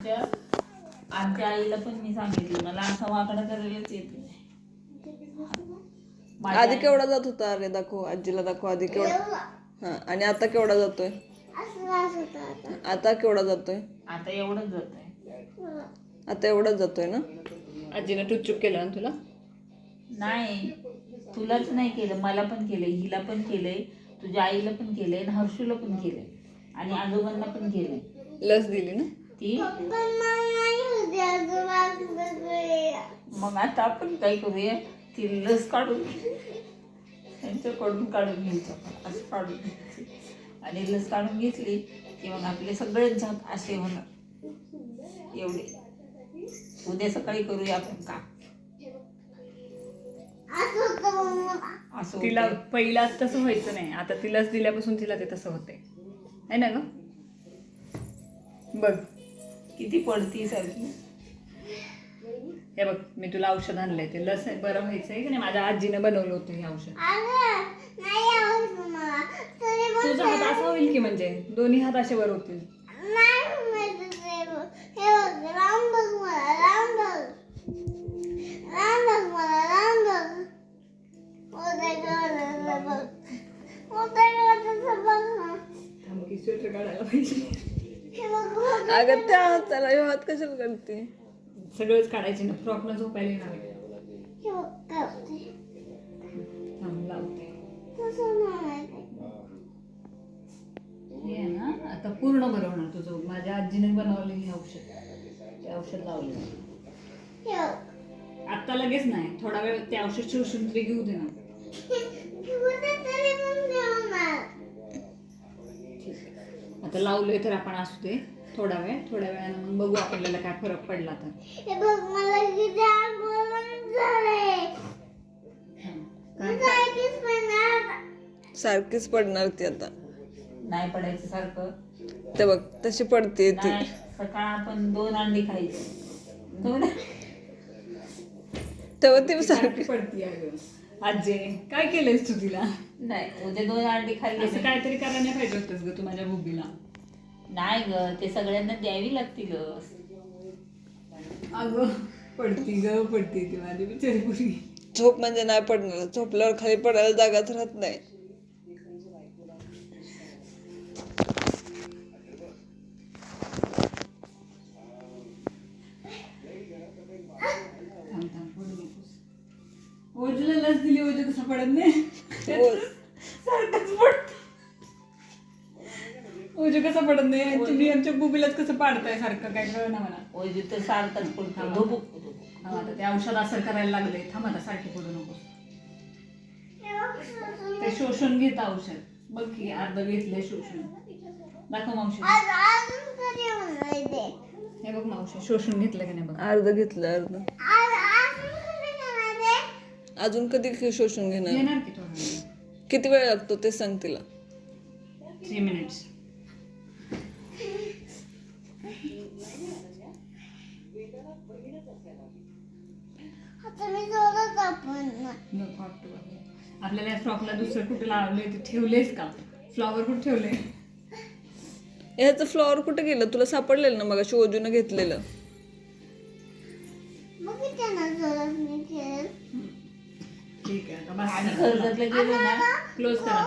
आमच्या आईला पण मी सांगितलं मला असं वाकडं करायलाच येत नाही. आधी केवढा जात होता? अरे दाखव, आजीला दाखव आधी केवढा. हा, आणि आता केवढा जातोय? आता केवढा जातोय? आता एवढंच जातोय. आता एवढाच जातोय ना? आजीनं टुचूक केलं ना तुला? नाही, तुलाच नाही केलं, मला पण केलंय, हिला पण केलंय, तुझ्या आईला पण केलंय, हर्षूला पण केलंय आणि आजोबांना पण केलंय. लस दिली ना ती मग आता आपण काय करूया, ती लस काढून त्यांच्याकडून काढून घ्यायचं, असं काढून घ्यायचं आणि लस काढून घेतली की मग आपले सगळेच जात असे होणार. एवढे उद्या सकाळी करूया आपण का असं तिला होतंय. पहिला तसं व्हायचं नाही, आता ती लस दिल्यापासून तिला ते तसं होतंय, आहे ना ग? बघ किती पडती सारखी. हे बघ, मी तुला औषध आणलंय, ते लस बरं व्हायचंय की नाही. माझ्या आजीनं बनवलं होतं हे औषध. तुझा हात असा होईल की, म्हणजे दोन्ही हात असे वर होतील. स्वेटर काढायला पाहिजे. अगं त्या हाताला ह्यो हात कशाला करते? सगळंच काढायचे ना, फ्रॉकनं झोपायला येणार आहे. थांब, लावते. हे आहे ना, आता पूर्ण बरं होणार तुझं. माझ्या आजीने बनवले हे औषध, ते औषध लावले. आता लगेच नाही, थोडा वेळ ते औषध शोषून तरी घेऊ दे ना. आता लावलंय तर आपण असू दे थोडा वेळानं मग बघू आपल्याला काय फरक पडला तर. सारखीच पडणार ती आता. नाही पडायचं सारखं. ते बघ तशी पडते ती. नाही, सकाळ आपण 2 अंडी खायची. तेव्हा ती सारखी पडती. आजी काय केलंयस तू तिला? नाही, उद्या 2 अंडी खाल्ली असं काहीतरी करायला नाही पाहिजे होतंस ग तू माझ्या बुबीला. नाही ग, ते सगळ्यांना द्यावी लागतील. अगं पडती ती माझी बिचारी पोरगी. झोप म्हणजे नाही पडणार, झोपल्यावर खाली पडायला जागाच राहत नाही. ओजूला लस दिली, ओजू कसं पडत नाही? सारखंच पडत. ओजू कसं पडत नाही? तुम्ही आमच्या बुबीलाच कसं पाडताय सारखं, काय कळ ना मला. ओजी तर सारखंच पडतो. आता ते औषध असर करायला लागले. थांब आता, सारखी पडू नको. ते शोषण घेत औषध. बघ की अर्ध घेतलंय शोषण. दाखव मावशी. हे बघ मावशी, शोषण घेतलं की नाही बघ. अर्ध घेतलं, अर्ध. अजून कधी शोषून घेणार? घेणार की थोडं. किती वेळ लागतो ते सांग तिला. 3 मिनिट्स. आपल्याला या फ्रॉकला दुसरं कुठे लावले ते ठेवलेस का? फ्लॉवर कुठे ठेवले? ह्याचं फ्लॉवर कुठे गेलं? तुला सापडलेलं ना मग ओजून घेतलेलं. ठीक आहे, आता आणि कर्जतला गेलो ना, क्लोज करा.